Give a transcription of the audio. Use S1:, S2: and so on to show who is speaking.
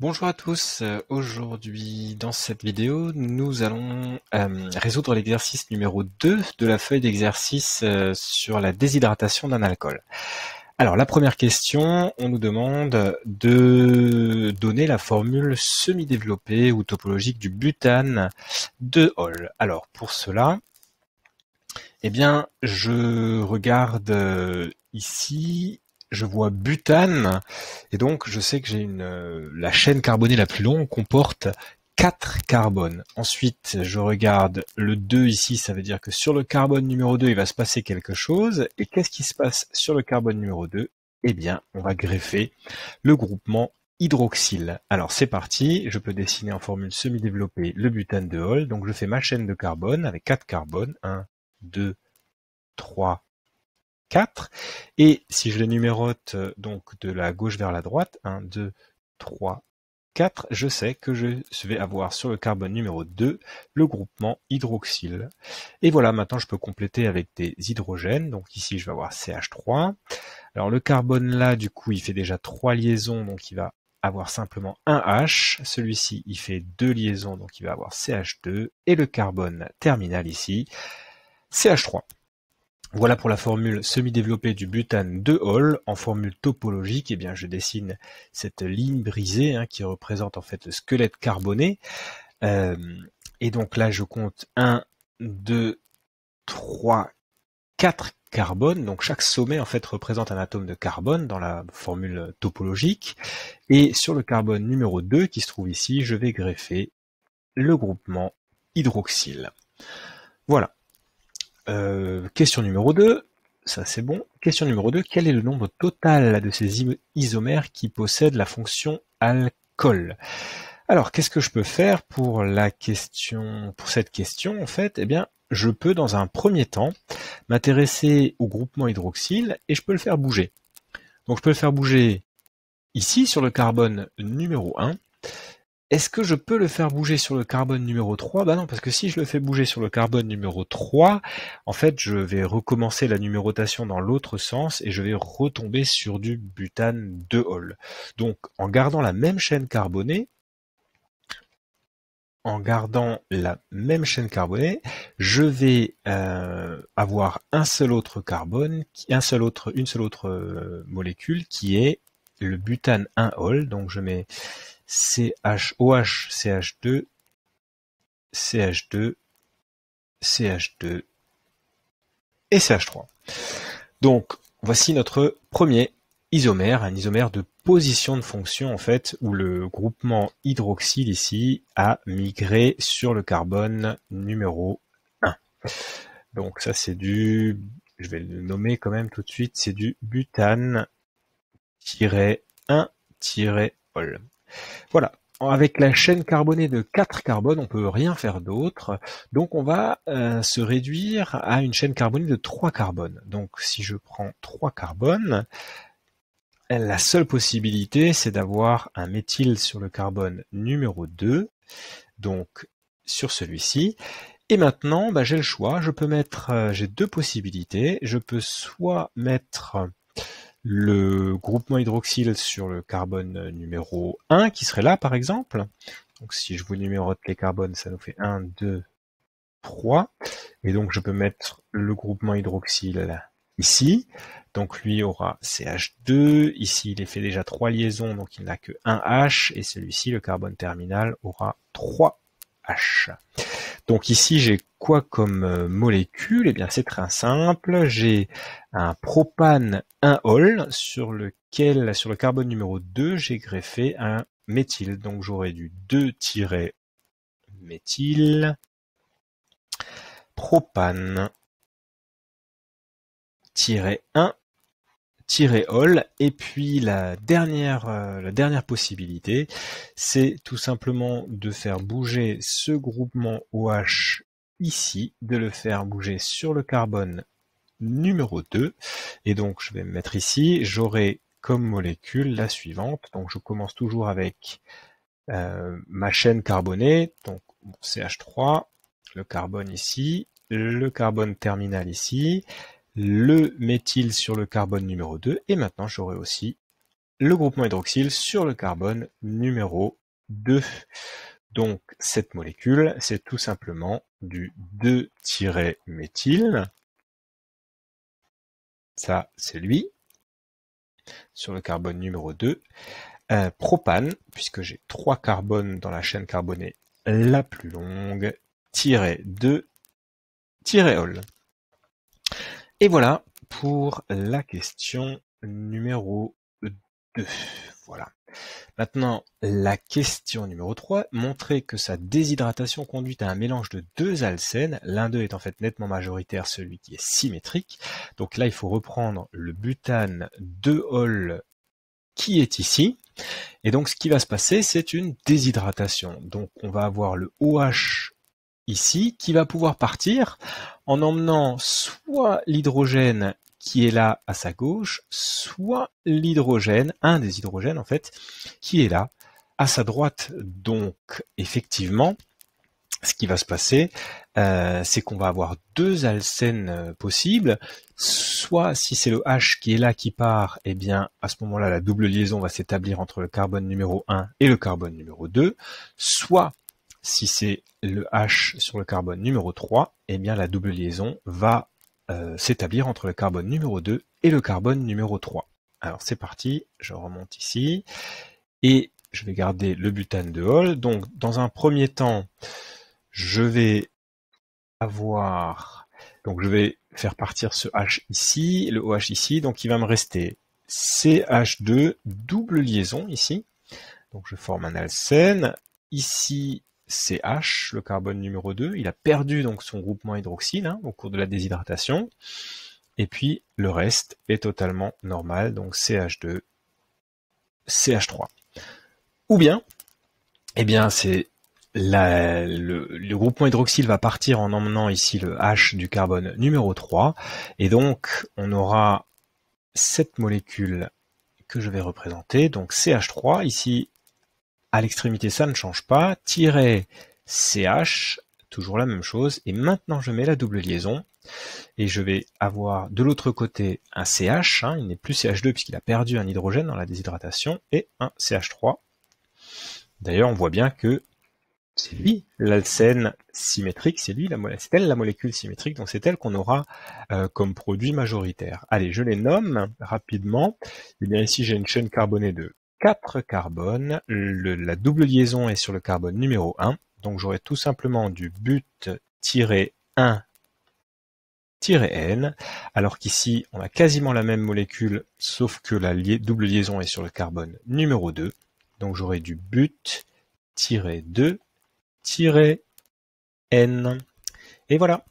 S1: Bonjour à tous, aujourd'hui dans cette vidéo nous allons résoudre l'exercice numéro 2 de la feuille d'exercice sur la déshydratation d'un alcool. Alors la première question, on nous demande de donner la formule semi-développée ou topologique du butane de Hall. Alors pour cela, eh bien je regarde ici. Je vois butane, et donc je sais que j'ai la chaîne carbonée la plus longue comporte 4 carbones. Ensuite, je regarde le 2 ici, ça veut dire que sur le carbone numéro 2, il va se passer quelque chose. Et qu'est-ce qui se passe sur le carbone numéro 2? Eh bien, on va greffer le groupement hydroxyle. Alors c'est parti, je peux dessiner en formule semi-développée le butane de Hall. Donc je fais ma chaîne de carbone avec 4 carbones, 1, 2, 3, 4. Et si je les numérote donc de la gauche vers la droite, 1, 2, 3, 4, je sais que je vais avoir sur le carbone numéro 2 le groupement hydroxyle. Et voilà, maintenant je peux compléter avec des hydrogènes. Donc ici je vais avoir CH3. Alors le carbone là, du coup, il fait déjà 3 liaisons, donc il va avoir simplement un H. Celui-ci, il fait 2 liaisons, donc il va avoir CH2. Et le carbone terminal ici, CH3. Voilà pour la formule semi-développée du butane de Hall. En formule topologique, eh bien, je dessine cette ligne brisée qui représente en fait le squelette carboné. Et donc là, je compte 1, 2, 3, 4 carbones. Donc chaque sommet en fait représente un atome de carbone dans la formule topologique. Et sur le carbone numéro 2 qui se trouve ici, je vais greffer le groupement hydroxyle. Voilà. Question numéro 2, ça c'est bon. Question numéro 2, quel est le nombre total de ces isomères qui possèdent la fonction alcool? Alors, qu'est-ce que je peux faire pour cette question en fait? Eh bien, je peux dans un premier temps m'intéresser au groupement hydroxyle et je peux le faire bouger. Donc je peux le faire bouger ici sur le carbone numéro 1. Est-ce que je peux le faire bouger sur le carbone numéro 3? Bah non, parce que si je le fais bouger sur le carbone numéro 3, en fait, je vais recommencer la numérotation dans l'autre sens et je vais retomber sur du butane de Hall. Donc, en gardant la même chaîne carbonée, je vais avoir une seule autre molécule qui est le butane 1 Hall. Donc, je mets CHOH, CH2, CH2, CH2 et CH3. Donc, voici notre premier isomère, un isomère de position de fonction, en fait, où le groupement hydroxyle ici a migré sur le carbone numéro 1. Donc ça, c'est je vais le nommer quand même tout de suite, c'est du butane-1-Hall. Voilà. Avec la chaîne carbonée de 4 carbones, on peut rien faire d'autre. Donc on va se réduire à une chaîne carbonée de 3 carbones. Donc si je prends 3 carbones, la seule possibilité c'est d'avoir un méthyle sur le carbone numéro 2, donc sur celui-ci. Et maintenant, j'ai le choix. J'ai deux possibilités. Je peux soit mettre le groupement hydroxyle sur le carbone numéro 1, qui serait là par exemple. Donc si je vous numérote les carbones, ça nous fait 1, 2, 3. Et donc je peux mettre le groupement hydroxyle ici. Donc lui aura CH2. Ici il est fait déjà 3 liaisons, donc il n'a que 1 H. Et celui-ci, le carbone terminal, aura 3 H. Donc ici, j'ai quoi comme molécule? Eh bien, c'est très simple. J'ai un propane 1-Hall sur le carbone numéro 2, j'ai greffé un méthyle. Donc j'aurais du 2-méthyle, propane 1 Hall. Et puis la dernière possibilité, c'est tout simplement de faire bouger ce groupement OH ici, de le faire bouger sur le carbone numéro 2. Et donc je vais me mettre ici, j'aurai comme molécule la suivante. Donc je commence toujours avec ma chaîne carbonée, donc mon CH3, le carbone ici, le carbone terminal ici, le méthyle sur le carbone numéro 2, et maintenant j'aurai aussi le groupement hydroxyle sur le carbone numéro 2. Donc cette molécule, c'est tout simplement du 2-méthyle. Ça, c'est lui, sur le carbone numéro 2. Propane, puisque j'ai 3 carbones dans la chaîne carbonée la plus longue, -2, -ol. Et voilà pour la question numéro 2. Voilà. Maintenant, la question numéro 3, montrer que sa déshydratation conduit à un mélange de 2 alcènes, l'un d'eux est en fait nettement majoritaire, celui qui est symétrique. Donc là, il faut reprendre le butane 2-ol qui est ici. Et donc, ce qui va se passer, c'est une déshydratation. Donc, on va avoir le OH ici qui va pouvoir partir en emmenant soit l'hydrogène qui est là à sa gauche, soit l'hydrogène, un des hydrogènes en fait, qui est là à sa droite. Donc, effectivement, ce qui va se passer, c'est qu'on va avoir 2 alcènes possibles. Soit si c'est le H qui est là qui part, eh bien à ce moment-là la double liaison va s'établir entre le carbone numéro 1 et le carbone numéro 2. Soit si c'est le H sur le carbone numéro 3, eh bien la double liaison va s'établir entre le carbone numéro 2 et le carbone numéro 3. Alors c'est parti, je remonte ici et je vais garder le butane de Hall. Donc dans un premier temps, je vais faire partir ce H ici, le OH ici, donc il va me rester CH2, double liaison ici, donc je forme un alcène, ici CH, le carbone numéro 2, il a perdu donc son groupement hydroxyle au cours de la déshydratation, et puis le reste est totalement normal, donc CH2, CH3. Ou bien, eh bien c'est le groupement hydroxyle va partir en emmenant ici le H du carbone numéro 3, et donc on aura cette molécule que je vais représenter, donc CH3, ici à l'extrémité ça ne change pas, -CH, toujours la même chose, et maintenant je mets la double liaison, et je vais avoir de l'autre côté un CH, il n'est plus CH2 puisqu'il a perdu un hydrogène dans la déshydratation, et un CH3. D'ailleurs on voit bien que c'est lui l'alcène symétrique, c'est elle la molécule symétrique, donc c'est elle qu'on aura comme produit majoritaire. Allez, je les nomme rapidement. Eh bien ici j'ai une chaîne carbonée de 4 carbones, la double liaison est sur le carbone numéro 1, donc j'aurai tout simplement du but-1-N, alors qu'ici on a quasiment la même molécule, sauf que la double liaison est sur le carbone numéro 2, donc j'aurai du but-2-N. Et voilà.